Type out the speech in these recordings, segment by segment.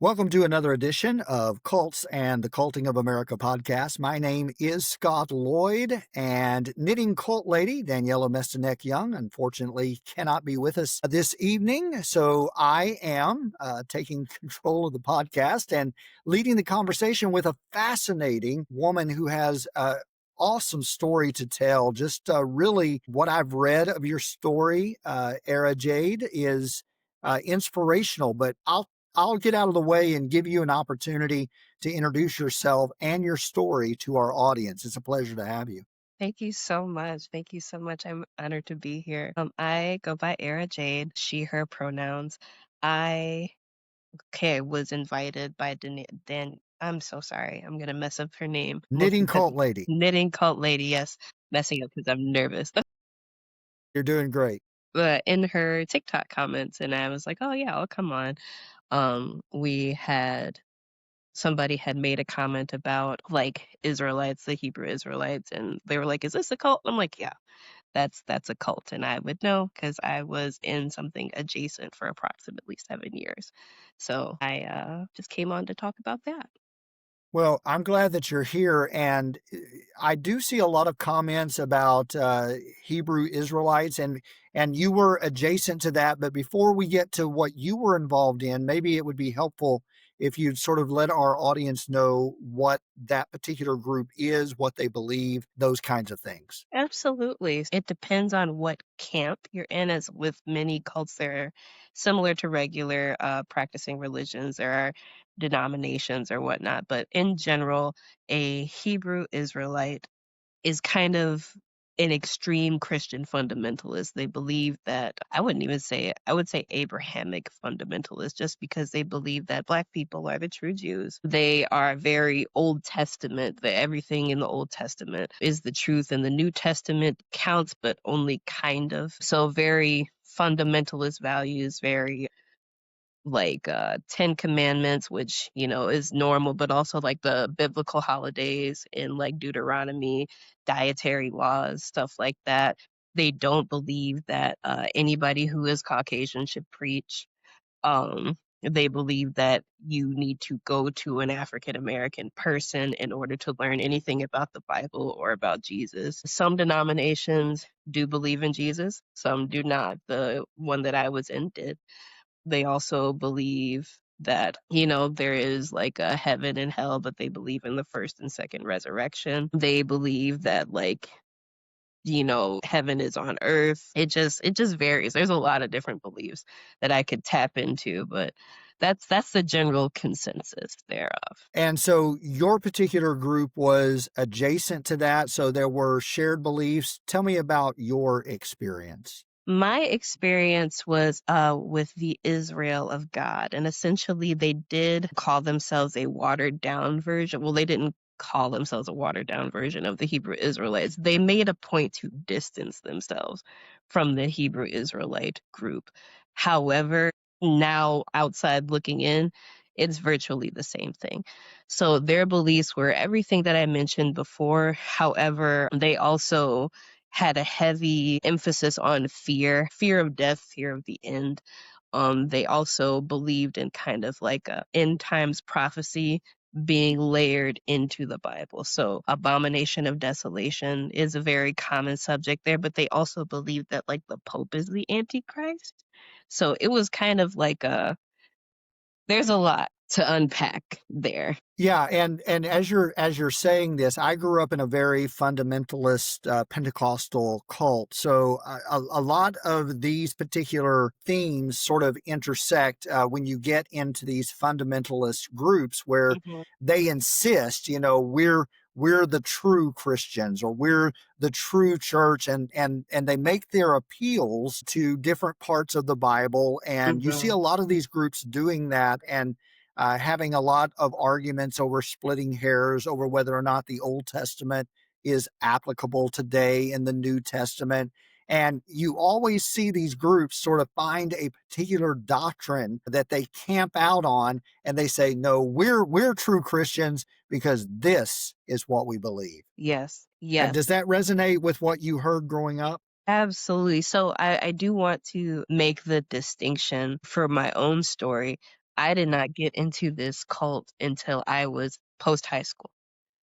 Welcome to another edition of Cults and the Culting of America podcast. My name is Scott Loyd, and knitting cult lady Daniela Mestenek Young unfortunately cannot be with us this evening. So I am taking control of the podcast and leading the conversation with a fascinating woman who has awesome story to tell. Just really what I've read of your story, Ara Jade, is inspirational, but I'll get out of the way and give you an opportunity to introduce yourself and your story to our audience. It's a pleasure to have you. Thank you so much. Thank you so much. I'm honored to be here. I go by Ara Jade, she, her pronouns. I was invited by Dan. I'm so sorry. I'm gonna mess up her name. Knitting cult lady, Knitting cult lady. Yes, messing up because I'm nervous. you're doing great. But in her TikTok comments, and I was like, oh yeah, I'll come on. We had somebody had made a comment about like Israelites, the Hebrew Israelites, and they were like, "Is this a cult?" I'm like, "Yeah, that's a cult," and I would know because I was in something adjacent for approximately 7 years. So I just came on to talk about that. Well, I'm glad that you're here. And I do see a lot of comments about Hebrew Israelites, and you were adjacent to that. But before we get to what you were involved in, maybe it would be helpful if you'd sort of let our audience know what that particular group is, what they believe, those kinds of things. Absolutely. It depends on what camp you're in, as with many cults, they're similar to regular practicing religions. There are denominations or whatnot, but in general, a Hebrew Israelite is kind of an extreme Christian fundamentalist. They believe that, I wouldn't even say it, I would say Abrahamic fundamentalist, just because they believe that Black people are the true Jews. They are very Old Testament, that everything in the Old Testament is the truth, and the New Testament counts, but only kind of. So very fundamentalist values, very like 10 commandments, which is normal, but also like the biblical holidays and like Deuteronomy, dietary laws, stuff like that. They don't believe that anybody who is Caucasian should preach. They believe that you need to go to an African American person in order to learn anything about the Bible or about Jesus. Some denominations do believe in Jesus, some do not. The one that I was in did. They also believe that, there is like a heaven and hell, but they believe in the first and second resurrection. They believe that like, heaven is on earth. It just varies. There's a lot of different beliefs that I could tap into, but that's the general consensus thereof. And so your particular group was adjacent to that. So there were shared beliefs. Tell me about your experience. My experience was with the Israel of God, and essentially they did call themselves a watered down version. Well, they didn't call themselves a watered down version of the Hebrew Israelites. They made a point to distance themselves from the Hebrew Israelite group. However, now outside looking in, it's virtually the same thing. So their beliefs were everything that I mentioned before. However, they also had a heavy emphasis on fear of death, fear of the end. They also believed in kind of like a end times prophecy being layered into the Bible. So abomination of desolation is a very common subject there, but they also believed that like the Pope is the Antichrist. So it was kind of like there's a lot to unpack there. Yeah, and as you're saying this, I grew up in a very fundamentalist Pentecostal cult. So a lot of these particular themes sort of intersect when you get into these fundamentalist groups where Mhm. they insist, we're the true Christians, or we're the true church, and they make their appeals to different parts of the Bible. And you see Mhm. a lot of these groups doing that, and having a lot of arguments over splitting hairs over whether or not the Old Testament is applicable today in the New Testament. And you always see these groups sort of find a particular doctrine that they camp out on, and they say, no, we're true Christians because this is what we believe. Yes. And Yes. does that resonate with what you heard growing up? Absolutely. So I do want to make the distinction for my own story. I did not get into this cult until I was post high school.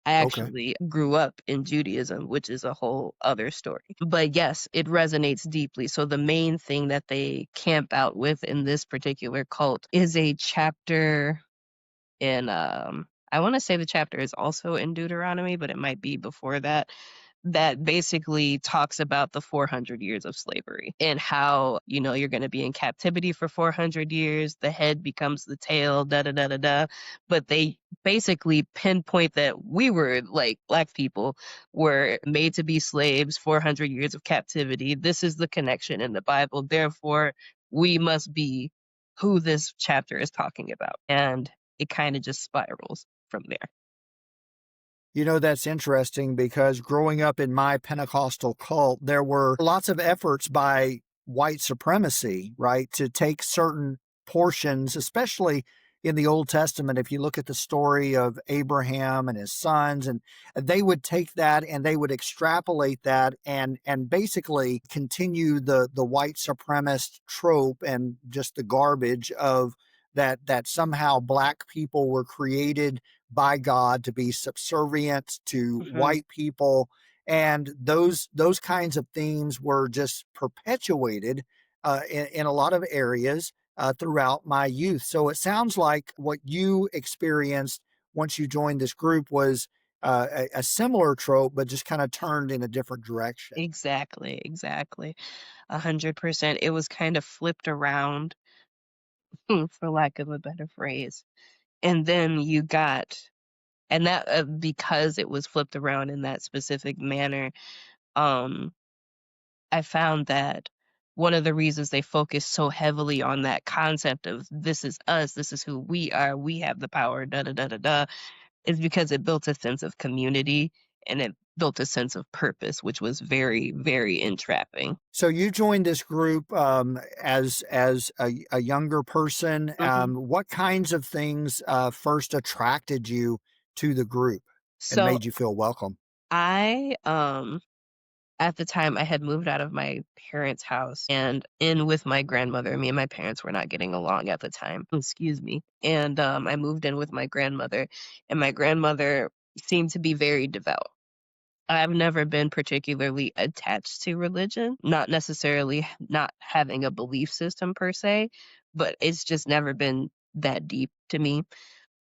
I Okay. actually grew up in Judaism, which is a whole other story. But yes, it resonates deeply. So the main thing that they camp out with in this particular cult is a chapter in I want to say the chapter is also in Deuteronomy, but it might be before that, that basically talks about the 400 years of slavery and how, you're going to be in captivity for 400 years, the head becomes the tail, da da da da da. But they basically pinpoint that we were, like, black people were made to be slaves, 400 years of captivity. This is the connection in the Bible. Therefore, we must be who this chapter is talking about. And it kind of just spirals from there. That's interesting because growing up in my Pentecostal cult, there were lots of efforts by white supremacy, right, to take certain portions, especially in the Old Testament. If you look at the story of Abraham and his sons, and they would take that and they would extrapolate that and basically continue the white supremacist trope and just the garbage of that somehow black people were created by God to be subservient to Hmm. white people. And those kinds of themes were just perpetuated in a lot of areas throughout my youth. So it sounds like what you experienced once you joined this group was a similar trope, but just kind of turned in a different direction. Exactly. 100%. It was kind of flipped around, for lack of a better phrase. And then you got, and that because it was flipped around in that specific manner, um, I found that one of the reasons they focus so heavily on that concept of this is us, this is who we are, we have the power, da da da da da, is because it built a sense of community and it built a sense of purpose, which was very, very entrapping. So you joined this group as a younger person. Hmm. What kinds of things first attracted you to the group and So made you feel welcome? I at the time I had moved out of my parents' house and in with my grandmother. Me and my parents were not getting along at the time. Excuse me. And I moved in with my grandmother, and my grandmother seemed to be very devout. I've never been particularly attached to religion, not necessarily not having a belief system per se, but it's just never been that deep to me.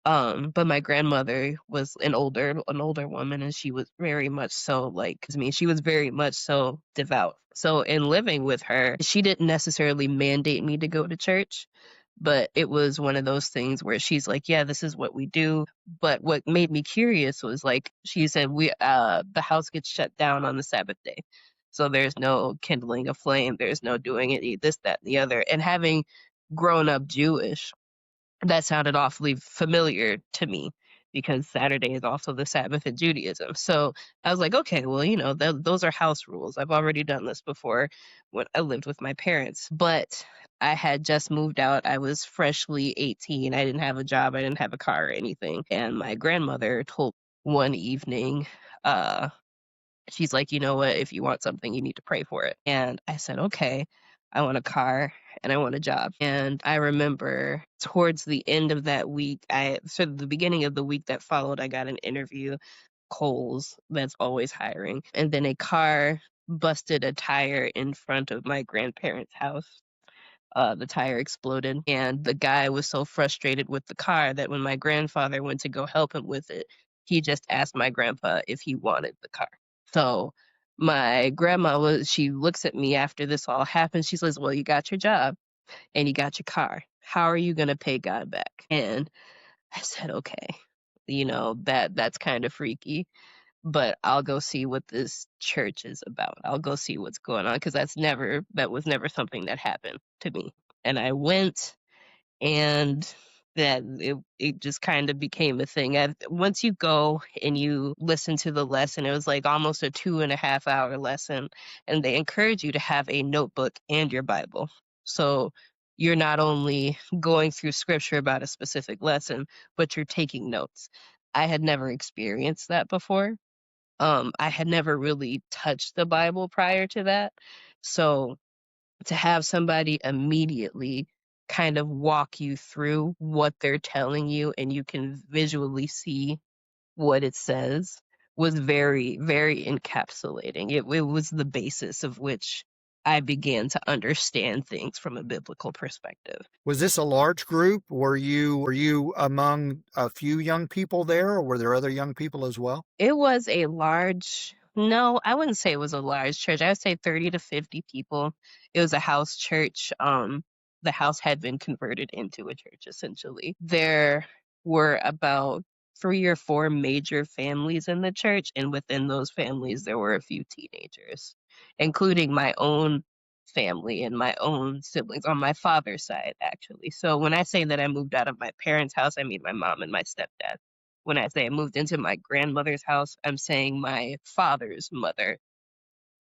But my grandmother was an older woman, and she was very much so like, 'cause she was very much so devout. So in living with her, she didn't necessarily mandate me to go to church, but it was one of those things where she's like, "Yeah, this is what we do." But what made me curious was, like, she said, the house gets shut down on the Sabbath day. So there's no kindling a flame, there's no doing any this, that, and the other. And having grown up Jewish, that sounded awfully familiar to me because Saturday is also the Sabbath in Judaism. So I was like, okay, well, those are house rules. I've already done this before when I lived with my parents, but I had just moved out. I was freshly 18. I didn't have a job. I didn't have a car or anything. And my grandmother told one evening, uh, she's like, you know what? If you want something, you need to pray for it. And I said, okay, I want a car and I want a job. And I remember towards the end of that week, so the beginning of the week that followed, I got an interview, Kohl's, that's always hiring. And then a car busted a tire in front of my grandparents' house. The tire exploded, and the guy was so frustrated with the car that when my grandfather went to go help him with it, he just asked my grandpa if he wanted the car. So my grandma she looks at me after this all happened. She says, "Well, you got your job and you got your car. How are you going to pay God back?" And I said, "Okay, that's kind of freaky, but I'll go see what this church is about. I'll go see what's going on because that was never something that happened to me." And I went, and it just kind of became a thing. Once you go and you listen to the lesson, it was like almost a 2.5 hour lesson, and they encourage you to have a notebook and your Bible. So you're not only going through scripture about a specific lesson, but you're taking notes. I had never experienced that before. I had never really touched the Bible prior to that. So to have somebody immediately kind of walk you through what they're telling you and you can visually see what it says was very, very encapsulating. It was the basis of which I began to understand things from a biblical perspective. Was this a large group? Were you among a few young people there, or were there other young people as well? It was a large no, I wouldn't say it was a large church. I would say 30 to 50 people. It was a house church. The house had been converted into a church essentially. There were about 3 or 4 major families in the church, and within those families there were a few teenagers, including my own family and my own siblings on my father's side actually. So when I say that I moved out of my parents' house, I mean my mom and my stepdad. When I say I moved into my grandmother's house, I'm saying my father's mother.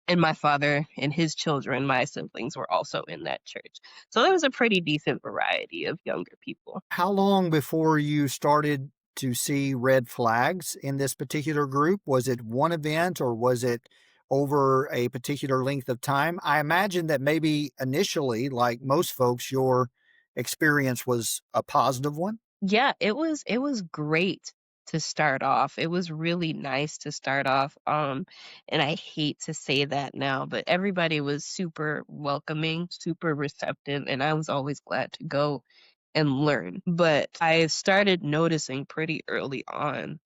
And my father and his children, my siblings, were also in that church. So there was a pretty decent variety of younger people. How long before you started to see red flags in this particular group? Was it one event or was it over a particular length of time? I imagine that maybe initially, like most folks, your experience was a positive one. Yeah, it was great to start off. It was really nice to start off. And I hate to say that now, but everybody was super welcoming, super receptive, and I was always glad to go and learn. But I started noticing pretty early on.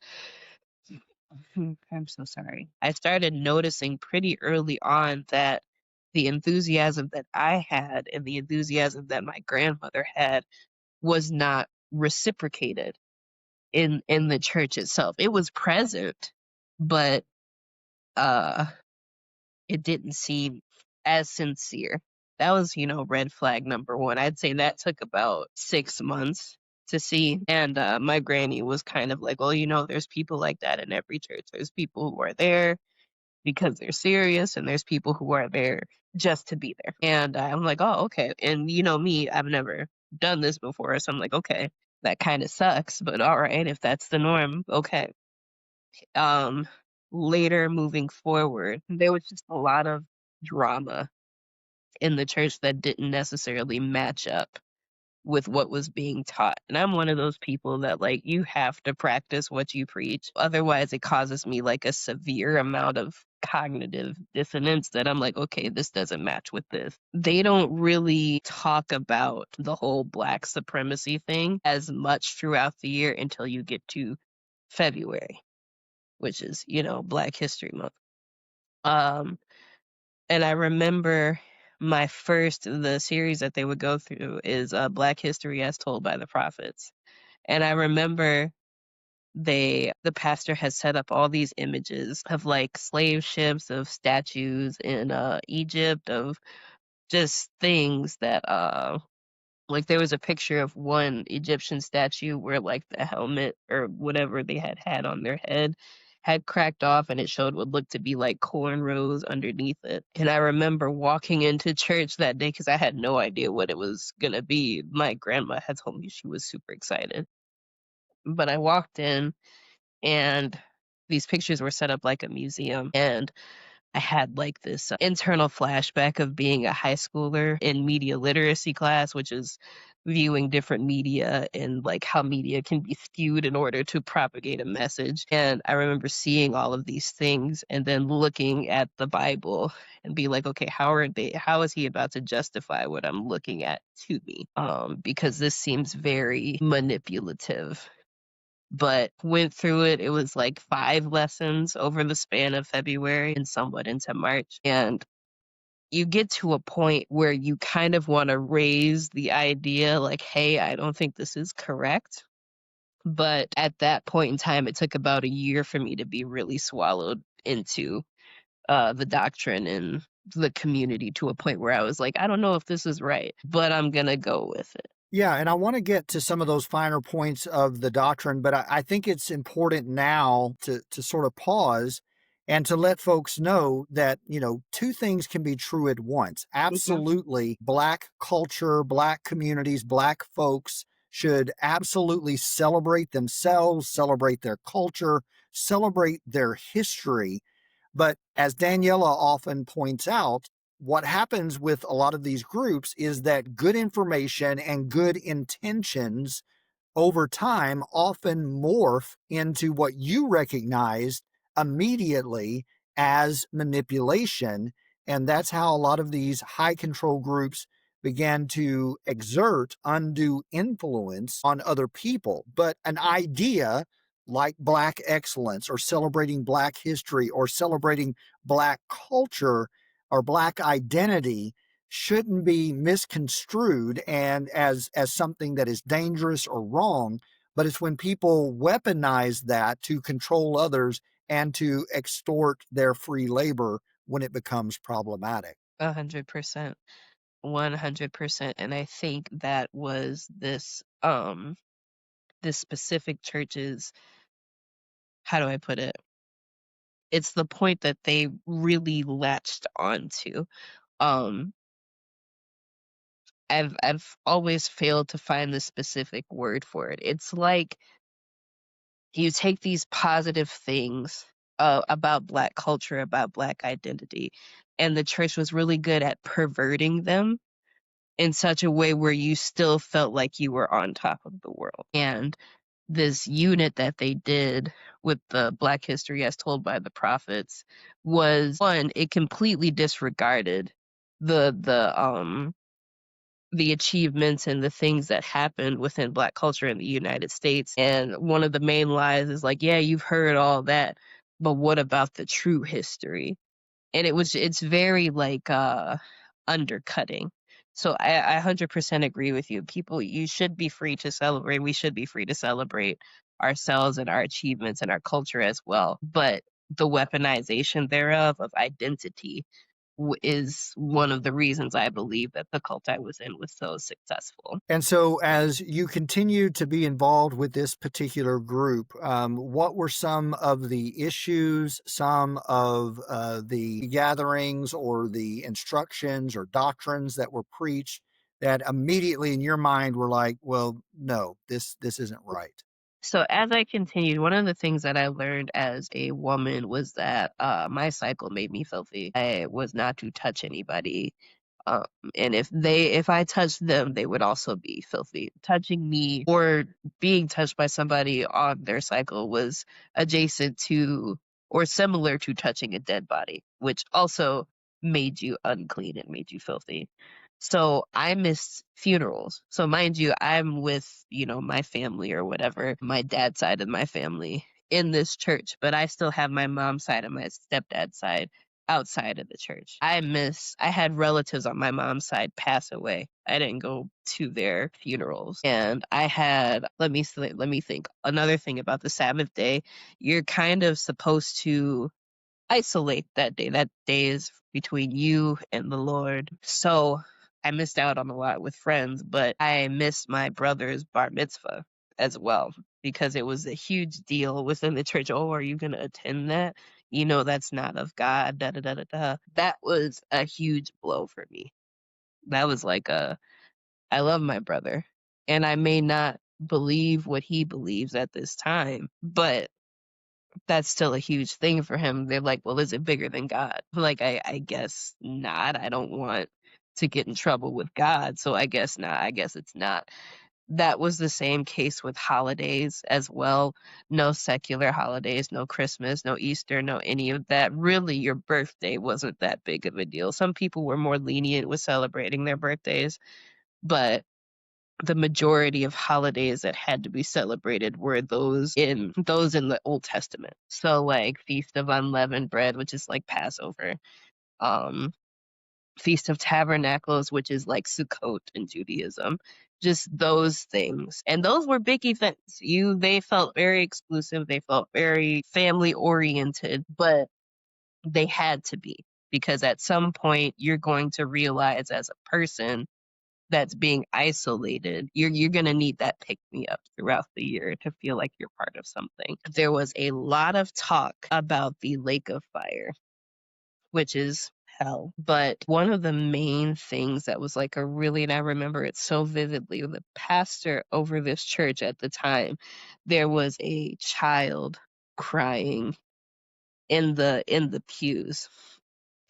I'm so sorry. I started noticing pretty early on that the enthusiasm that I had and the enthusiasm that my grandmother had was not reciprocated in the church itself. It was present, but uh it didn't seem as sincere. That was, red flag number one. I'd say that took about 6 months to see. And my granny was kind of like, well, there's people like that in every church. There's people who are there because they're serious, and there's people who are there just to be there. And I'm like, oh, okay. And me, I've never done this before. So I'm like, okay, that kind of sucks, but all right, if that's the norm, okay. Um, Later moving forward, there was just a lot of drama in the church that didn't necessarily match up with what was being taught. And I'm one of those people that like you have to practice what you preach. Otherwise it causes me like a severe amount of cognitive dissonance that I'm like, okay, this doesn't match with this. They don't really talk about the whole black supremacy thing as much throughout the year until you get to February, which is, Black History Month. Um and I remember the series that they would go through is Black History as Told by the Prophets. And I remember the pastor had set up all these images of like slave ships, of statues in Egypt, of just things that like there was a picture of one Egyptian statue where like the helmet or whatever they had on their head had cracked off and it showed what looked to be like cornrows underneath it. And I remember walking into church that day because I had no idea what it was gonna be. My grandma had told me she was super excited. But I walked in and these pictures were set up like a museum, and I had like this internal flashback of being a high schooler in media literacy class, which is viewing different media and like how media can be skewed in order to propagate a message. And I remember seeing all of these things and then looking at the Bible and be like, okay, how is he about to justify what I'm looking at to me? Because this seems very manipulative, but went through it. It was like 5 lessons over the span of February and somewhat into March. And you get to a point where you kind of want to raise the idea like, hey, I don't think this is correct. But at that point in time, it took about a year for me to be really swallowed into the doctrine and the community to a point where I was like, I don't know if this is right, but I'm going to go with it. Yeah, and I want to get to some of those finer points of the doctrine, but I think it's important now to sort of pause and to let folks know that, two things can be true at once. Mhm. Absolutely, Black culture, Black communities, Black folks should absolutely celebrate themselves, celebrate their culture, celebrate their history. But as Daniela often points out, what happens with a lot of these groups is that good information and good intentions over time often morph into what you recognize immediately as manipulation. And that's how a lot of these high control groups began to exert undue influence on other people. But an idea like Black excellence or celebrating Black history or celebrating Black culture or Black identity shouldn't be misconstrued and as something that is dangerous or wrong, but it's when people weaponize that to control others and to extort their free labor when it becomes problematic. 100%. 100%. And I think that was this specific church's, how do I put it? It's the point that they really latched onto. Um, I've always failed to find the specific word for it. It's like you take these positive things about Black culture, about Black identity, and the church was really good at perverting them in such a way where you still felt like you were on top of the world. And this unit that they did with the Black history as told by the prophets was, one, it completely disregarded the achievements and the things that happened within Black culture in the United States. And one of the main lies is like, yeah, you've heard all that, but what about the true history? And it's very like undercutting. So I 100% agree with you. People, you should be free to celebrate. We should be free to celebrate ourselves and our achievements and our culture as well. But the weaponization thereof of identity is one of the reasons I believe that the cult I was in was so successful. And so, as you continued to be involved with this particular group, what were some of the issues, some of the gatherings, or the instructions or doctrines that were preached that immediately in your mind were like, well, no, this isn't right? So as I continued, one of the things that I learned as a woman was that my cycle made me filthy. I was not to touch anybody. Um, and if I touched them, they would also be filthy. Touching me or being touched by somebody on their cycle was adjacent to or similar to touching a dead body, which also made you unclean and made you filthy. So I missed funerals. So mind you, I'm with, my family or whatever, my dad's side of my family in this church, but I still have my mom's side and my stepdad's side outside of the church. I had relatives on my mom's side pass away. I didn't go to their funerals. And I had, let me think. Another thing about the Sabbath day, you're kind of supposed to isolate that day. That day is between you and the Lord. So I missed out on a lot with friends, but I missed my brother's bar mitzvah as well because it was a huge deal within the church. Oh, are you going to attend that? That's not of God. Da da da da da. That was a huge blow for me. That was like I love my brother, and I may not believe what he believes at this time, but that's still a huge thing for him. They're like, well, is it bigger than God? Like, I guess not. I don't want to get in trouble with God, so I guess not. I guess it's not. That was the same case with holidays as well. No secular holidays, no Christmas, no Easter, no any of that. Really, your birthday wasn't that big of a deal. Some people were more lenient with celebrating their birthdays, but the majority of holidays that had to be celebrated were those in the Old Testament. So like Feast of Unleavened Bread, which is like Passover, um, Feast of Tabernacles, which is like Sukkot in Judaism. Just those things. And those were big events. They felt very exclusive, they felt very family oriented, but they had to be because at some point you're going to realize as a person that's being isolated, you're gonna need that pick me up throughout the year to feel like you're part of something. There was a lot of talk about the lake of fire, which is hell. But one of the main things that was like and I remember it so vividly, the pastor over this church at the time, there was a child crying in the pews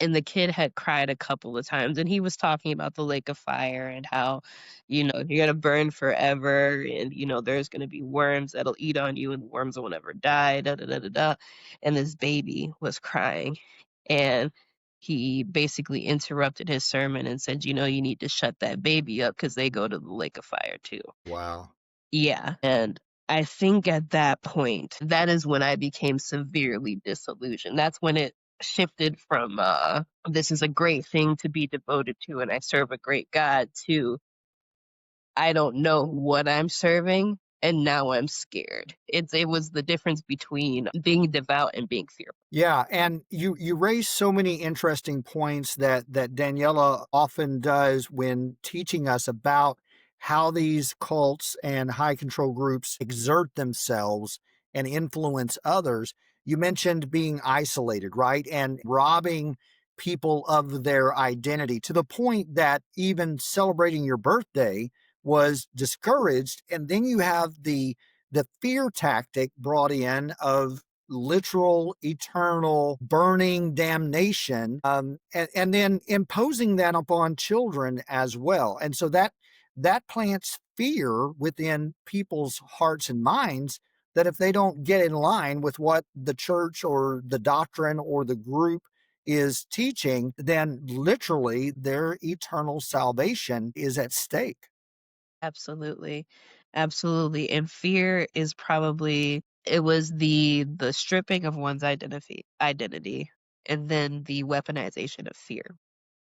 and the kid had cried a couple of times, and he was talking about the lake of fire and how, you're gonna burn forever, and there's gonna be worms that'll eat on you, and the worms will never die, da da da da da. And this baby was crying, and he basically interrupted his sermon and said, you need to shut that baby up because they go to the lake of fire too. Wow. Yeah, and I think at that point, that is when I became severely disillusioned. That's when it shifted from, this is a great thing to be devoted to and I serve a great God, to I don't know what I'm serving and now I'm scared. It was the difference between being devout and being fearful. Yeah, and you raise so many interesting points that Daniela often does when teaching us about how these cults and high control groups exert themselves and influence others. You mentioned being isolated, right? And robbing people of their identity to the point that even celebrating your birthday was discouraged. And then you have the fear tactic brought in of literal, eternal, burning damnation, and then imposing that upon children as well. And so that plants fear within people's hearts and minds that if they don't get in line with what the church or the doctrine or the group is teaching, then literally their eternal salvation is at stake. Absolutely. Absolutely. And fear is probably it was the stripping of one's identity and then the weaponization of fear.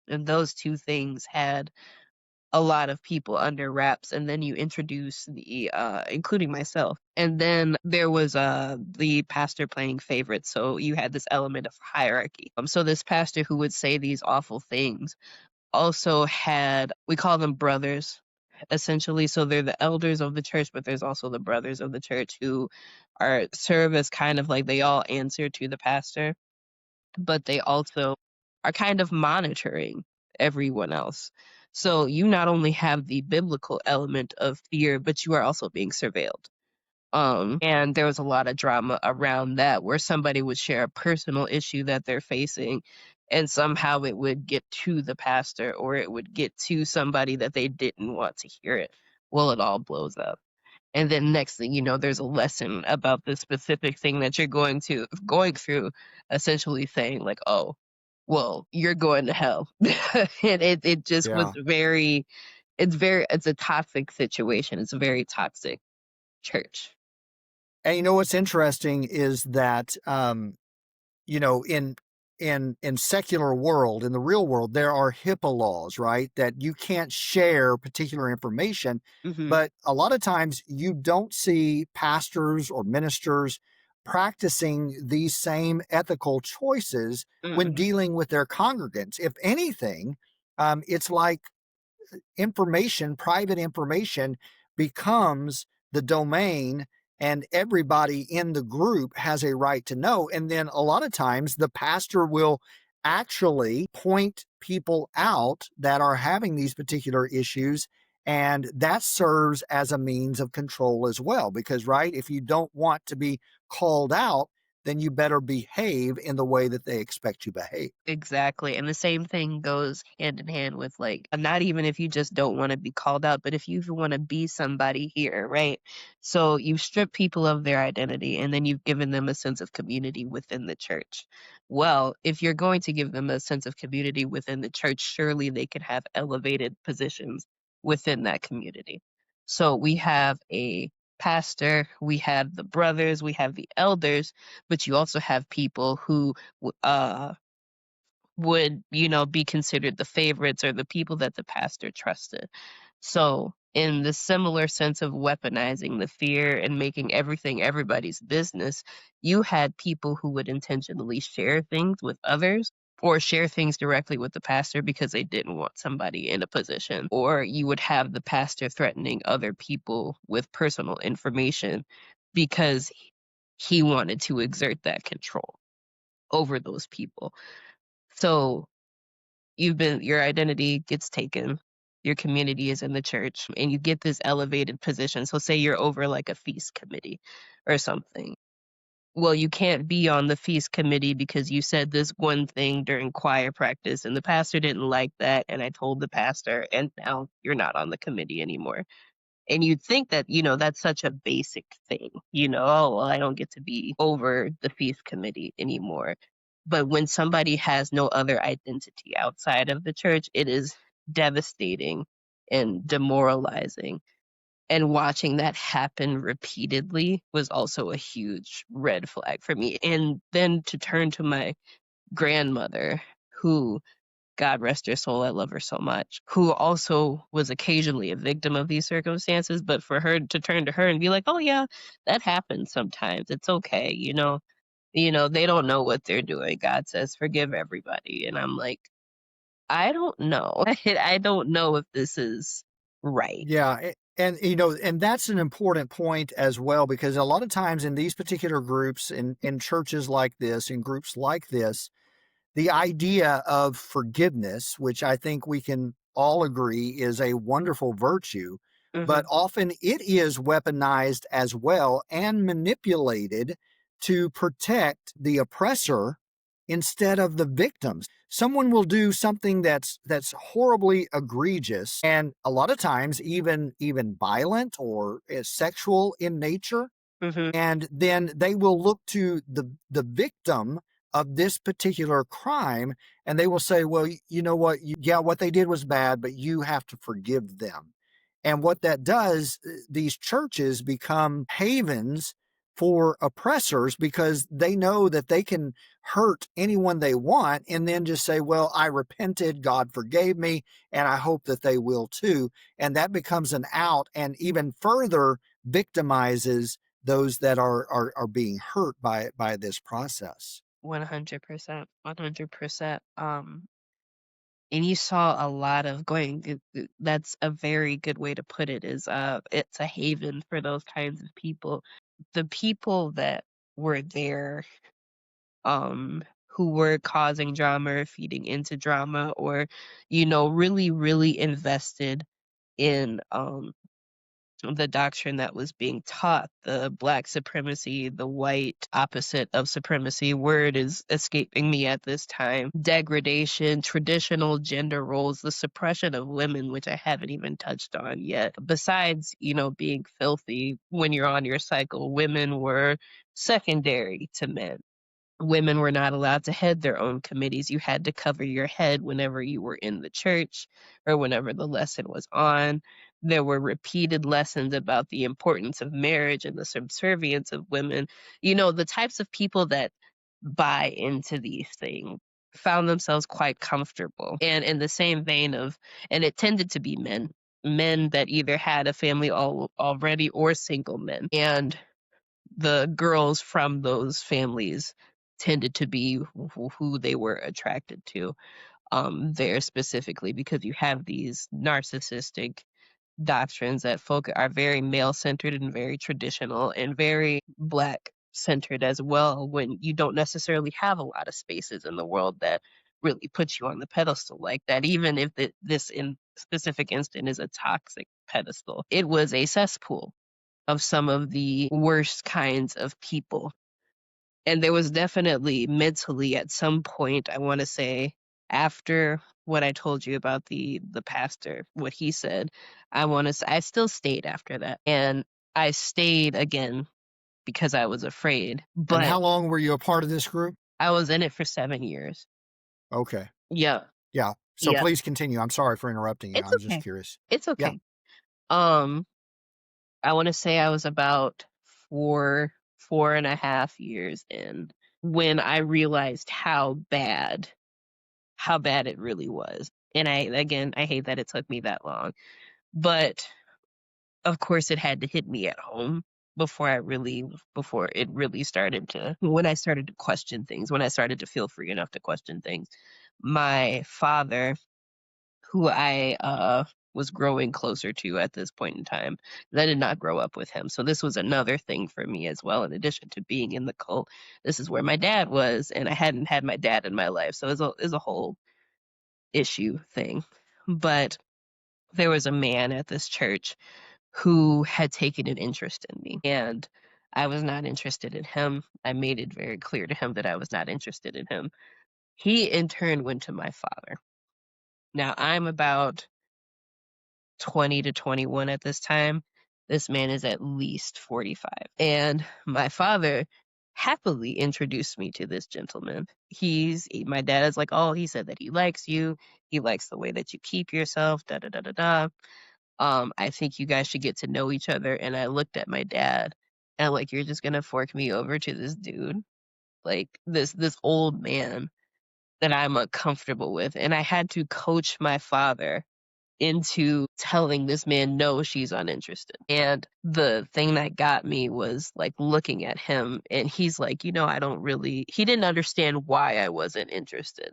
And those two things had a lot of people under wraps, and then you introduce the including myself. And then there was the pastor playing favorites, so you had this element of hierarchy. So this pastor who would say these awful things also had, we call them brothers, essentially. So they're the elders of the church, but there's also the brothers of the church who are serve as kind of like they all answer to the pastor, but they also are kind of monitoring everyone else. So you not only have the biblical element of fear, but you are also being surveilled. And there was a lot of drama around that where somebody would share a personal issue that they're facing, and somehow it would get to the pastor or it would get to somebody that they didn't want to hear it. Well, it all blows up. And then next thing you know, there's a lesson about the specific thing that you're going through, essentially saying like, oh, well, you're going to hell. And it just was Yeah. it's a toxic situation. It's a very toxic church. And what's interesting is that in secular world, in the real world, there are HIPAA laws, right? That you can't share particular information. Mhm. But a lot of times you don't see pastors or ministers practicing these same ethical choices when Mhm. dealing with their congregants. If anything, it's like information, private information, becomes the domain, and everybody in the group has a right to know. And then a lot of times the pastor will actually point people out that are having these particular issues. And that serves as a means of control as well. Because, right, if you don't want to be called out, then you better behave in the way that they expect you to behave. Exactly. And the same thing goes hand in hand with like, not even if you just don't want to be called out, but if you want to be somebody here, right? So you've stripped people of their identity and then you've given them a sense of community within the church. Well, if you're going to give them a sense of community within the church, surely they can have elevated positions within that community. So we have a pastor, we have the brothers, we have the elders, but you also have people who would, be considered the favorites or the people that the pastor trusted. So, in the similar sense of weaponizing the fear and making everything everybody's business, you had people who would intentionally share things with others or share things directly with the pastor because they didn't want somebody in a position. Or you would have the pastor threatening other people with personal information because he wanted to exert that control over those people. So, your identity gets taken, your community is in the church, and you get this elevated position. So say you're over like a feast committee or something. well, you can't be on the feast committee because you said this one thing during choir practice and the pastor didn't like that. And I told the pastor, and now you're not on the committee anymore. And you'd think that, that's such a basic thing, oh, well, I don't get to be over the feast committee anymore. But when somebody has no other identity outside of the church, it is devastating and demoralizing. And watching that happen repeatedly was also a huge red flag for me. And then to turn to my grandmother, who, God rest her soul, I love her so much, who also was occasionally a victim of these circumstances, but for her to turn to her and be like, oh yeah, that happens sometimes. It's okay, they don't know what they're doing. God says forgive everybody. And I'm like, I don't know. I don't know if this is right. Yeah, and and that's an important point as well, because a lot of times in these particular groups, in churches like this, in groups like this, the idea of forgiveness, which I think we can all agree is a wonderful virtue, but Hmm. often it is weaponized as well and manipulated to protect the oppressor instead of the victims. Someone will do something that's horribly egregious and a lot of times even violent or sexual in nature, Hmm. and then they will look to the victim of this particular crime and they will say, well, you know what, yeah, what they did was bad, but you have to forgive them. And what that does, these churches become havens for oppressors because they know that they can hurt anyone they want and then just say, well, I repented, God forgave me, and I hope that they will too. And that becomes an out and even further victimizes those that are being hurt by this process. 100%. 100%. And you saw a lot of that's a very good way to put it, is it's a haven for those kinds of people. The people that were there, who were causing drama or feeding into drama, or, really, really invested in the doctrine that was being taught, the Black supremacy, the white opposite of supremacy, word is escaping me at this time, degradation, traditional gender roles, the suppression of women, which I haven't even touched on yet. Besides, being filthy when you're on your cycle, women were secondary to men. Women were not allowed to head their own committees. You had to cover your head whenever you were in the church or whenever the lesson was on. There were repeated lessons about the importance of marriage and the subservience of women. The types of people that buy into these things found themselves quite comfortable. And in the same vein of, and it tended to be men that either had a family already or single men. And the girls from those families tended to be who they were attracted to, there specifically, because you have these narcissistic doctrines that folk are very male centered and very traditional and very Black centered as well, when you don't necessarily have a lot of spaces in the world that really put you on the pedestal like that. Even if this in specific instant is a toxic pedestal, it was a cesspool of some of the worst kinds of people. And there was definitely mentally at some point, I want to say, after what I told you about the pastor, what he said, I want to say I still stayed after that. And I stayed again because I was afraid, And but how long were you a part of this group? I was in it for 7 years. Okay. Yeah. Yeah. So Yeah. please continue. I'm sorry for interrupting you. It's I was just okay. curious. It's Yeah. okay. Um, I want to say I was about 4.5 years in when I realized how bad it really was. And I hate that it took me that long. But of course it had to hit me at home before it really started to, when I started to question things, when I started to feel free enough to question things. My father, who I was growing closer to at this point in time. I did not grow up with him. So this was another thing for me as well, in addition to being in the cult. This is where my dad was, and I hadn't had my dad in my life. So it's a whole issue thing. But there was a man at this church who had taken an interest in me. And I was not interested in him. I made it very clear to him that I was not interested in him. He, in turn, went to my father. Now, I'm about 20 to 21 at this time. This man is at least 45. And my father happily introduced me to this gentleman. My dad is like, oh, he said that he likes you. He likes the way that you keep yourself, da da da da da. I think you guys should get to know each other. And I looked at my dad and I'm like, you're just gonna fork me over to this dude, like this old man that I'm uncomfortable with. And I had to coach my father into telling this man no, she's uninterested. And the thing that got me was like looking at him and he's like, he didn't understand why I wasn't interested,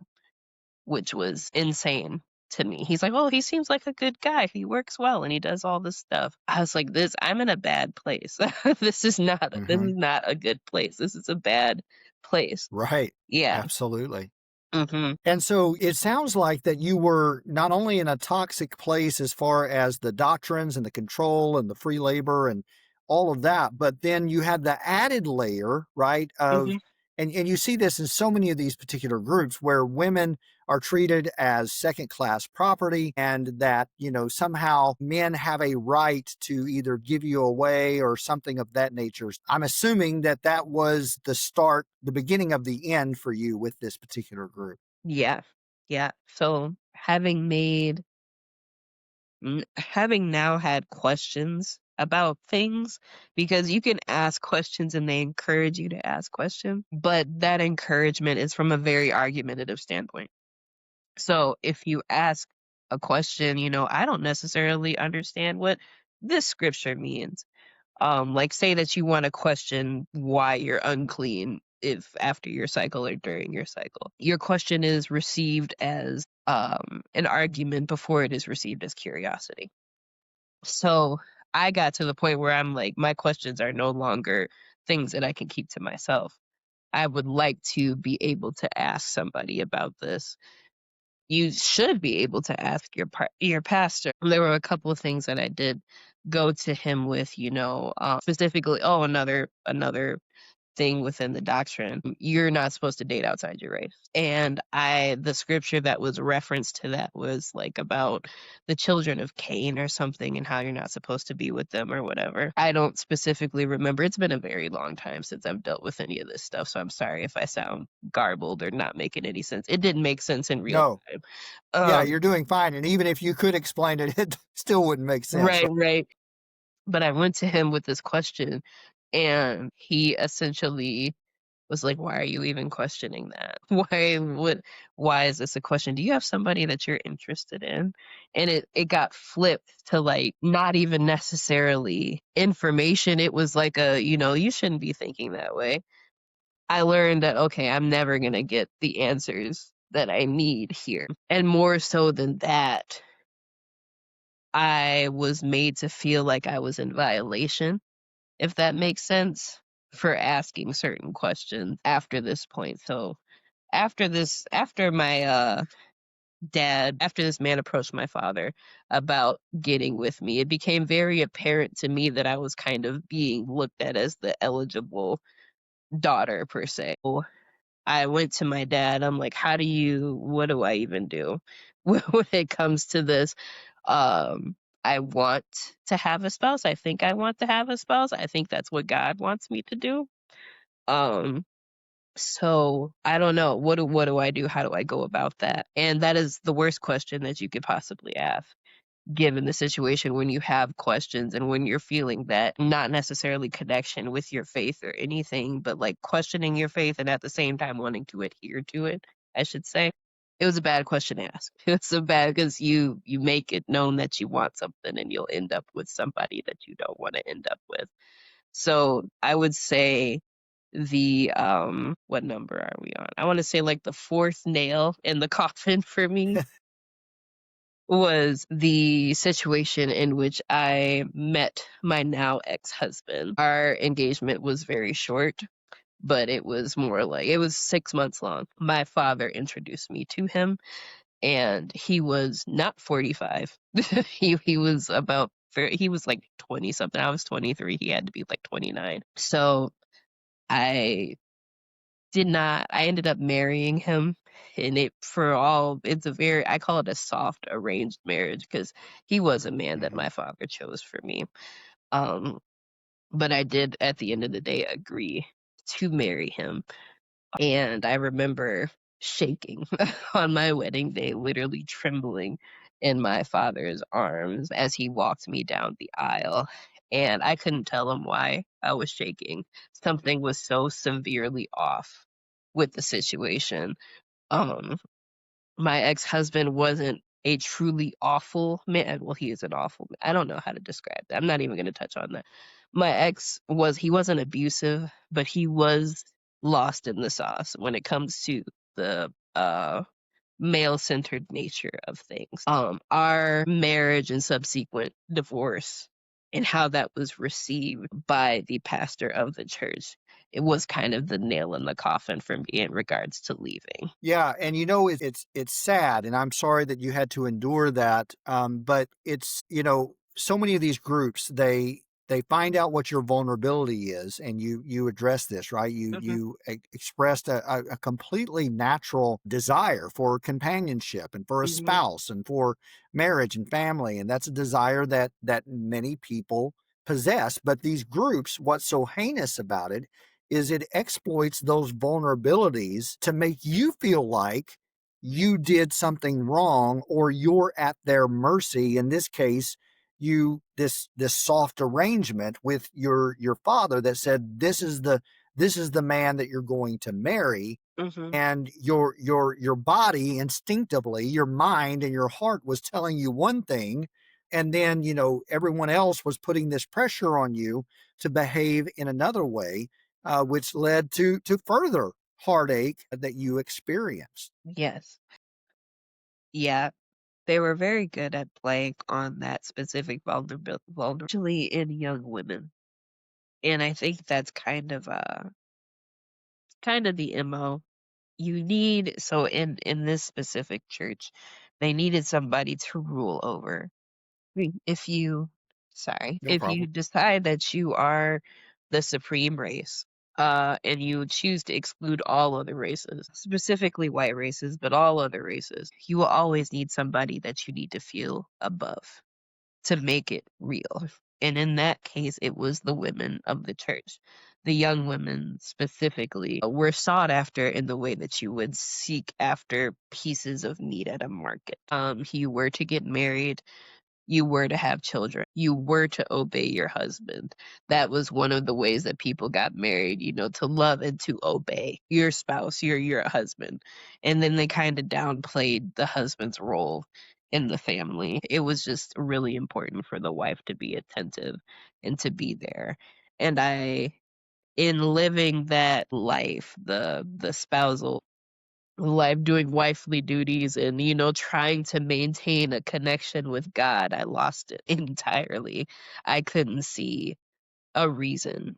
which was insane to me. He's like, oh, he seems like a good guy. He works well and he does all this stuff. I was like, I'm in a bad place. This is not Hmm. a good place. This is a bad place. Right. Yeah. Absolutely. Hmm. And so it sounds like that you were not only in a toxic place as far as the doctrines and the control and the free labor and all of that, but then you had the added layer, right, of, Hmm. and you see this in so many of these particular groups where women are treated as second class property and that, somehow men have a right to either give you away or something of that nature. I'm assuming that that was the beginning of the end for you with this particular group. Yeah. Yeah. So having now had questions about things, because you can ask questions and they encourage you to ask questions, but that encouragement is from a very argumentative standpoint. So if you ask a question, I don't necessarily understand what this scripture means. Like say that you want to question why you're unclean if after your cycle or during your cycle. Your question is received as an argument before it is received as curiosity. So I got to the point where I'm like, my questions are no longer things that I can keep to myself. I would like to be able to ask somebody about this. You should be able to ask your pastor. There were a couple of things that I did go to him with, specifically. Oh, another thing within the doctrine, you're not supposed to date outside your race. And the scripture that was referenced to that was like about the children of Cain or something and how you're not supposed to be with them or whatever. I don't specifically remember. It's been a very long time since I've dealt with any of this stuff, so I'm sorry if I sound garbled or not making any sense. It didn't make sense in real No. time. Yeah, Um, you're doing fine. And even if you could explain it, it still wouldn't make sense, right, right? right. But I went to him with this question, and he essentially was like, why are you even questioning that? Why is this a question? Do you have somebody that you're interested in? And it got flipped to like not even necessarily information. It was like you shouldn't be thinking that way. I learned that, okay, I'm never gonna get the answers that I need here. And more so than that, I was made to feel like I was in violation, if that makes sense, for asking certain questions after this point. So after this man approached my father about getting with me, it became very apparent to me that I was kind of being looked at as the eligible daughter per se. So I went to my dad. I'm like, what do I even do when it comes to this? I want to have a spouse. I think I want to have a spouse. I think that's what God wants me to do. Um, so I don't know. What do I do? How do I go about that? And that is the worst question that you could possibly ask, given the situation when you have questions and when you're feeling that not necessarily connection with your faith or anything, but like questioning your faith and at the same time wanting to adhere to it, I should say. It was a bad question to ask. It's so bad because you make it known that you want something and you'll end up with somebody that you don't want to end up with. So I would say what number are we on? I want to say like the fourth nail in the coffin for me was the situation in which I met my now ex-husband. Our engagement was very short, but it was more like it was 6 months long. My father introduced me to him, and he was not 45. He was about he was like 20 something. I was 23. He had to be like 29. So I I ended up marrying him. And it's a very, I call it a soft arranged marriage because he was a man that Mhm. my father chose for me. Um, but I did at the end of the day agree to marry him. And I remember shaking on my wedding day, literally trembling in my father's arms as he walked me down the aisle. And I couldn't tell him why I was shaking. Something was so severely off with the situation. Um, my ex-husband wasn't a truly awful man. Well, he is an awful man. I don't know how to describe that. I'm not even going to touch on that. My ex he wasn't abusive, but he was lost in the sauce when it comes to the male-centered nature of things. Our marriage and subsequent divorce and how that was received by the pastor of the church, it was kind of the nail in the coffin for me in regards to leaving. Yeah, and it's sad, and I'm sorry that you had to endure that. But it's so many of these groups they find out what your vulnerability is, and you address this, right? Mhm, Expressed a completely natural desire for companionship and for a mhm, spouse and for marriage and family, and that's a desire that many people possess. But these groups, what's so heinous about it is it exploits those vulnerabilities to make you feel like you did something wrong or you're at their mercy. In this case, this soft arrangement with your father that said this is the man that you're going to marry, mhm. and your body instinctively, your mind and your heart was telling you one thing, and then everyone else was putting this pressure on you to behave in another way, which led to further heartache that you experienced. Yes. Yeah, they were very good at playing on that specific vulnerability in young women. And I think that's kind of the MO. You need so in this specific church, they needed somebody to rule over. If you No if you problem. decide that you are the supreme race, and you choose to exclude all other races, specifically white races, but all other races, you will always need somebody that you need to feel above to make it real. And in that case, it was the women of the church. The young women specifically were sought after in the way that you would seek after pieces of meat at a market. You were to get married, you were to have children, you were to obey your husband. That was one of the ways that people got married, to love and to obey your spouse, your husband. And then they kind of downplayed the husband's role in the family. It was just really important for the wife to be attentive and to be there. And in living that life, the spousal life, doing wifely duties and trying to maintain a connection with God, I lost it entirely. I couldn't see a reason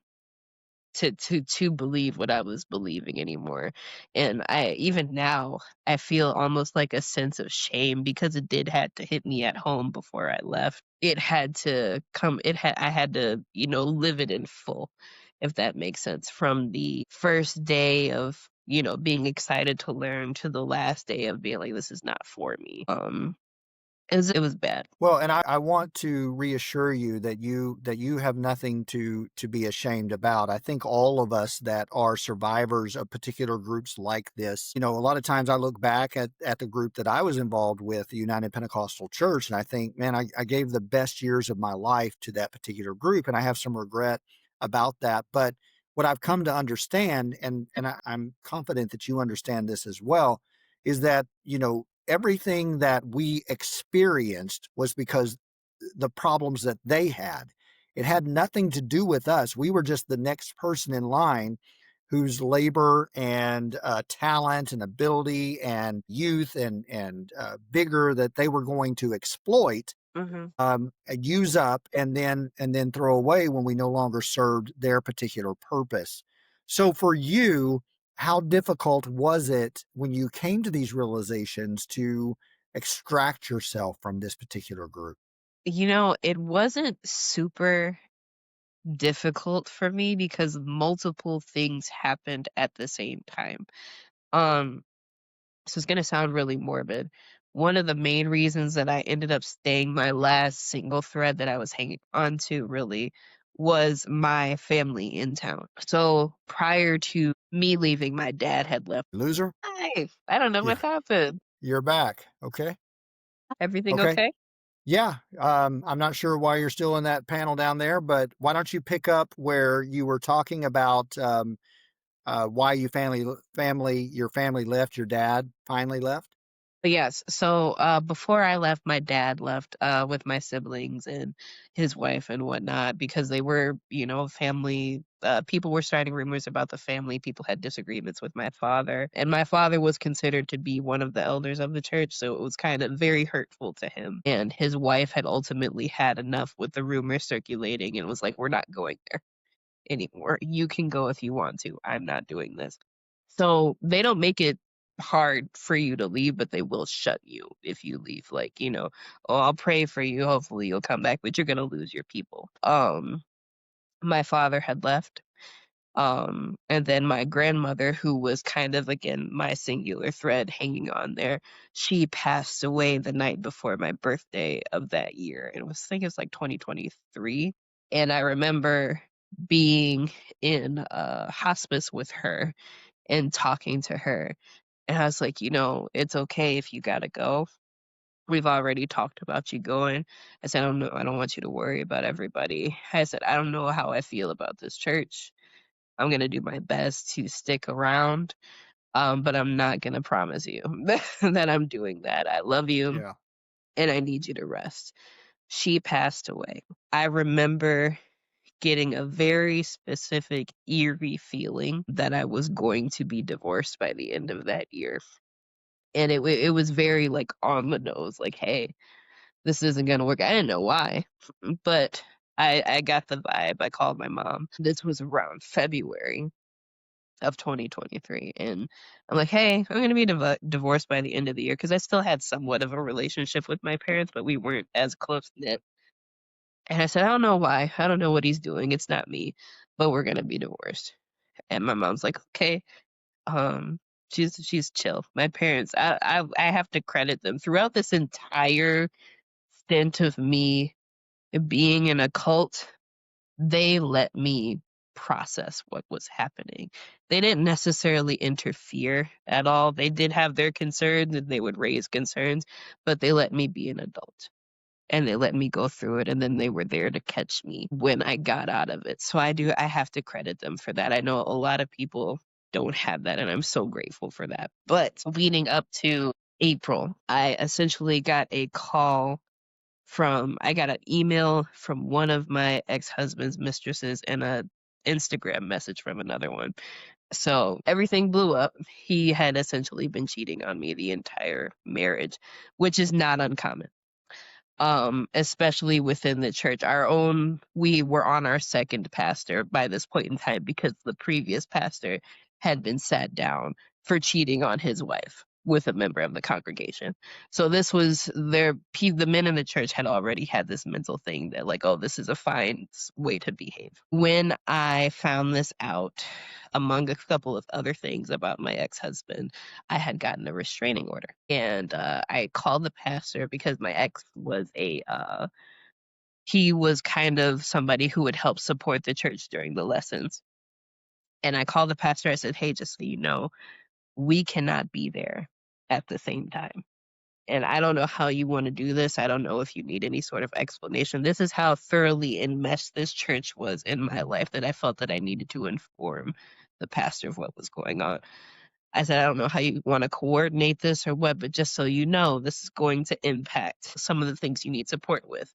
to believe what I was believing anymore. And I even now I feel almost like a sense of shame because it did had to hit me at home before I left. It had to come it had I had to, live it in full, if that makes sense, from the first day of, being excited to learn to the last day of being like this is not for me. It was bad. Well, and I want to reassure you that you have nothing to be ashamed about. I think all of us that are survivors of particular groups like this, a lot of times I look back at the group that I was involved with, the United Pentecostal Church, and I think, man, I gave the best years of my life to that particular group, and I have some regret about that. But what I've come to understand, and I'm confident that you understand this as well, is that everything that we experienced was because the problems that they had. It had nothing to do with us. We were just the next person in line whose labor and talent and ability and youth and vigor that they were going to exploit, Mhm. use up, and then throw away when we no longer served their particular purpose. So for you, how difficult was it when you came to these realizations to extract yourself from this particular group? It wasn't super difficult for me because multiple things happened at the same time. Um, so it's gonna sound really morbid. One of the main reasons that I ended up staying, my last single thread that I was hanging on to really was my family in town. So prior to me leaving, my dad had left. Loser, Hi, I don't know what you're happened. you're back. Okay. Everything Okay. okay? Yeah. I'm not sure why you're still in that panel down there, but why don't you pick up where you were talking about why your family left, your dad finally left? But yes, so before I left, my dad left with my siblings and his wife and whatnot because they were, family. People were starting rumors about the family. People had disagreements with my father, and my father was considered to be one of the elders of the church, so it was kind of very hurtful to him. And his wife had ultimately had enough with the rumors circulating and was like, "We're not going there anymore. You can go if you want to. I'm not doing this." So they don't make it hard for you to leave, but they will shut you if you leave. Like, oh, I'll pray for you. Hopefully you'll come back, but you're gonna lose your people. My father had left. And then my grandmother, who was kind of again my singular thread hanging on there, she passed away the night before my birthday of that year. And I think it was like 2023. And I remember being in hospice with her and talking to her. And I was like, it's okay if you gotta go. We've already talked about you going. I said, I don't want you to worry about everybody. I said, I don't know how I feel about this church. I'm gonna do my best to stick around. But I'm not gonna promise you that I'm doing that. I love you Yeah. and I need you to rest. She passed away. I remember getting a very specific eerie feeling that I was going to be divorced by the end of that year. And it was very like on the nose, like, hey, this isn't gonna work. I didn't know why, but I got the vibe. I called my mom. This was around February of 2023, and I'm like, hey, I'm gonna be divorced by the end of the year because I still had somewhat of a relationship with my parents, but we weren't as close knit. And I said, I don't know why. I don't know what he's doing. It's not me, but we're gonna be divorced. And my mom's like, okay. Um, she's chill. My parents, I have to credit them throughout this entire stint of me being in a cult. They let me process what was happening. They didn't necessarily interfere at all. They did have their concerns and they would raise concerns, but they let me be an adult and they let me go through it, and then they were there to catch me when I got out of it. So I have to credit them for that. I know a lot of people don't have that, and I'm so grateful for that. But leading up to April, I essentially got a call from I got an email from one of my ex-husband's mistresses and a Instagram message from another one. So everything blew up. He had essentially been cheating on me the entire marriage, which is not uncommon, especially within the church. We were on our second pastor by this point in time because the previous pastor had been sat down for cheating on his wife with a member of the congregation. So this was the men in the church had already had this mental thing that like, oh, this is a fine way to behave. When I found this out, among a couple of other things about my ex-husband, I had gotten a restraining order. And I called the pastor because my ex was he was kind of somebody who would help support the church during the lessons. And I called the pastor. I said, hey, just so you know, we cannot be there at the same time. And I don't know how you want to do this. I don't know if you need any sort of explanation. This is how thoroughly enmeshed this church was in my life that I felt that I needed to inform the pastor of what was going on. I said, I don't know how you want to coordinate this or what, but just so you know, this is going to impact some of the things you need support with.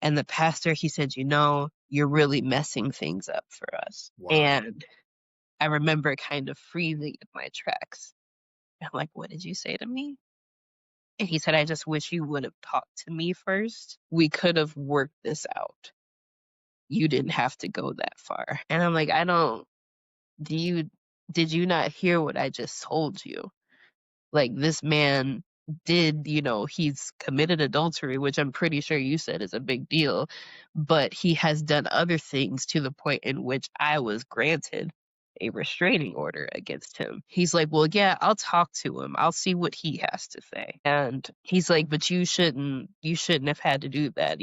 And the pastor, he said, you're really messing things up for us. Wow. And I remember kind of freezing in my tracks. I'm like, what did you say to me? And he said, I just wish you would have talked to me first. We could have worked this out. You didn't have to go that far. And I'm like, did you not hear what I just told you? Like, this man he's committed adultery, which I'm pretty sure you said is a big deal, but he has done other things to the point in which I was granted a restraining order against him. He's like, well, yeah, I'll talk to him. I'll see what he has to say. And he's like, but you shouldn't have had to do that,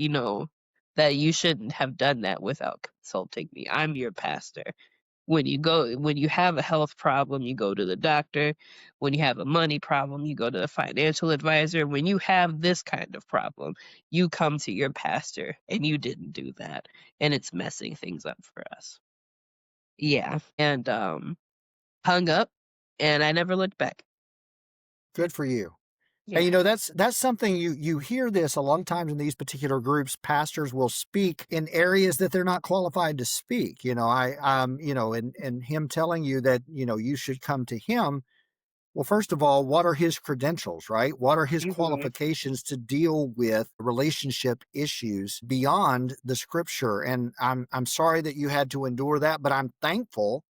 that you shouldn't have done that without consulting me. I'm your pastor. When you have a health problem, you go to the doctor. When you have a money problem, you go to a financial advisor. When you have this kind of problem, you come to your pastor, and you didn't do that, and it's messing things up for us. Yeah, and hung up, and I never looked back. Good for you. And Yeah. that's something you hear this a lot of times in these particular groups. Pastors will speak in areas that they're not qualified to speak. And him telling you that you should come to him. Well, first of all, what are his credentials, right? What are his Mhm. qualifications to deal with relationship issues beyond the scripture? And I'm sorry that you had to endure that, but I'm thankful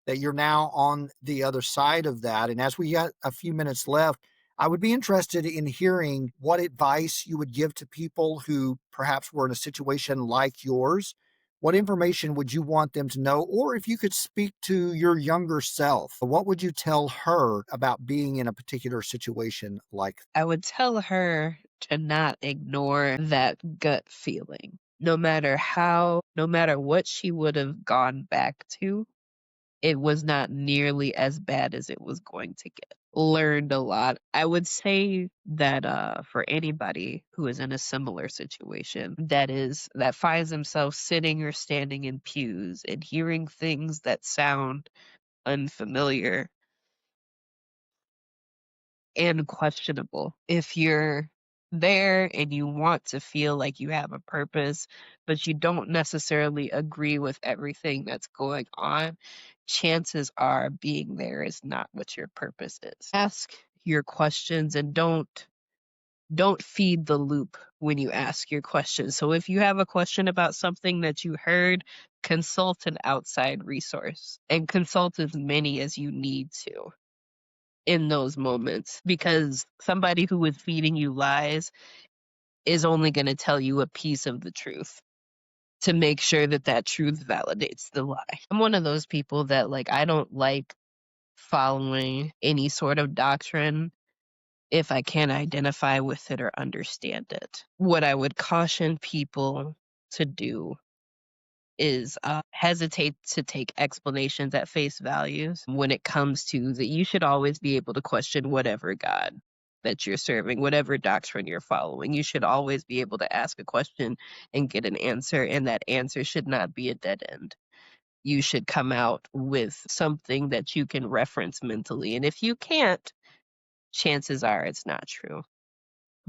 that you're now on the other side of that. And as we got a few minutes left, I would be interested in hearing what advice you would give to people who perhaps were in a situation like yours. What information would you want them to know? Or if you could speak to your younger self, what would you tell her about being in a particular situation like? I would tell her to not ignore that gut feeling. No matter what she would have gone back to, it was not nearly as bad as it was going to get. Learned a lot. I would say that for anybody who is in a similar situation, that finds themselves sitting or standing in pews and hearing things that sound unfamiliar and questionable. If you're there and you want to feel like you have a purpose, but you don't necessarily agree with everything that's going on, chances are being there is not what your purpose is. Ask your questions and don't feed the loop when you ask your questions. So if you have a question about something that you heard, consult an outside resource and consult as many as you need to in those moments, because somebody who is feeding you lies is only going to tell you a piece of the truth to make sure that that truth validates the lie. I'm one of those people that, like, I don't like following any sort of doctrine if I can't identify with it or understand it. What I would caution people to do is hesitate to take explanations at face values when it comes to that. You should always be able to question whatever God that you're serving, whatever doctrine you're following. You should always be able to ask a question and get an answer, and that answer should not be a dead end. You should come out with something that you can reference mentally. And if you can't, chances are it's not true.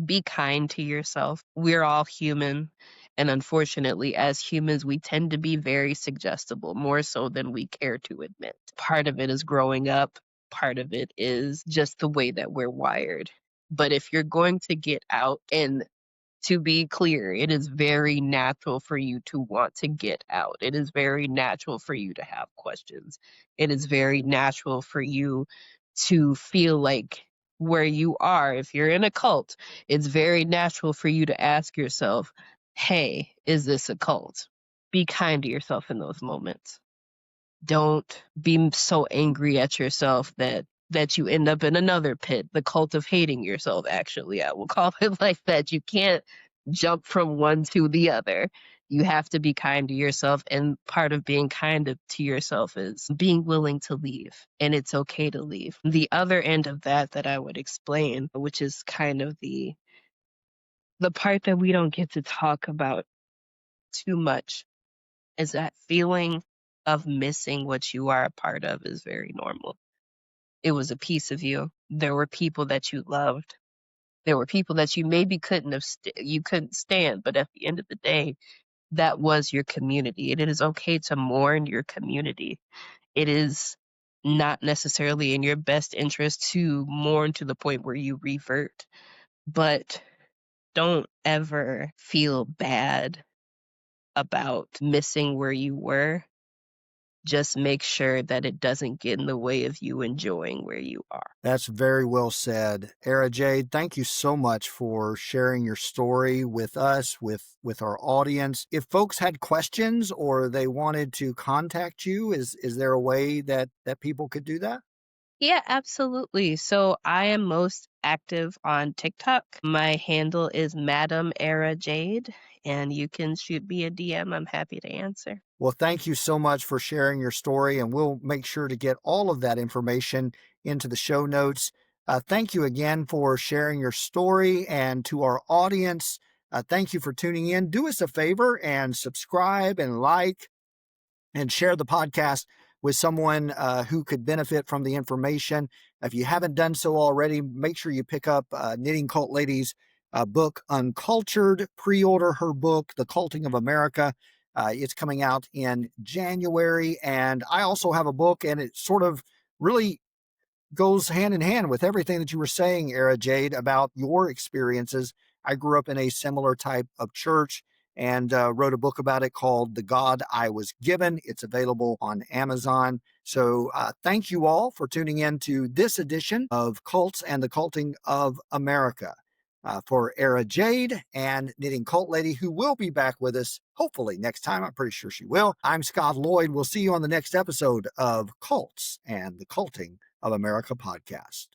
Be kind to yourself. We're all human. And unfortunately, as humans, we tend to be very suggestible, more so than we care to admit. Part of it is growing up, part of it is just the way that we're wired. But if you're going to get out, and to be clear, it is very natural for you to want to get out. It is very natural for you to have questions. It is very natural for you to feel like where you are, if you're in a cult, it's very natural for you to ask yourself, hey, is this a cult? Be kind to yourself in those moments. Don't be so angry at yourself that you end up in another pit, the cult of hating yourself. Actually, I will call it like that. You can't jump from one to the other. You have to be kind to yourself, and part of being to yourself is being willing to leave, and it's okay to leave. The other end of that I would explain, which is kind of the part that we don't get to talk about too much, is that feeling of missing what you are a part of is very normal. It was a piece of you. There were people that you loved. There were people that you maybe you couldn't stand, but at the end of the day, that was your community. And it is okay to mourn your community. It is not necessarily in your best interest to mourn to the point where you revert, but don't ever feel bad about missing where you were. Just make sure that it doesn't get in the way of you enjoying where you are. That's very well said. Ara Jade, thank you so much for sharing your story with us, with our audience. If folks had questions or they wanted to contact you, is there a way that people could do that? Yeah, absolutely. So I am most active on TikTok. My handle is Madam Era Jade, and you can shoot me a DM. I'm happy to answer. Well, thank you so much for sharing your story, and we'll make sure to get all of that information into the show notes. Thank you again for sharing your story, and to our audience, thank you for tuning in. Do us a favor and subscribe and like and share the podcast with someone who could benefit from the information. If you haven't done so already, make sure you pick up Knitting Cult Lady's book, Uncultured. Pre-order her book, The Culting of America. It's coming out in January. And I also have a book, and it sort of really goes hand in hand with everything that you were saying, Ara Jade, about your experiences. I grew up in a similar type of church and wrote a book about it called The God I Was Given. It's available on Amazon. So thank you all for tuning in to this edition of Cults and the Culting of America. For Ara Jade and Knitting Cult Lady, who will be back with us hopefully next time. I'm pretty sure she will. I'm Scott Loyd. We'll see you on the next episode of Cults and the Culting of America podcast.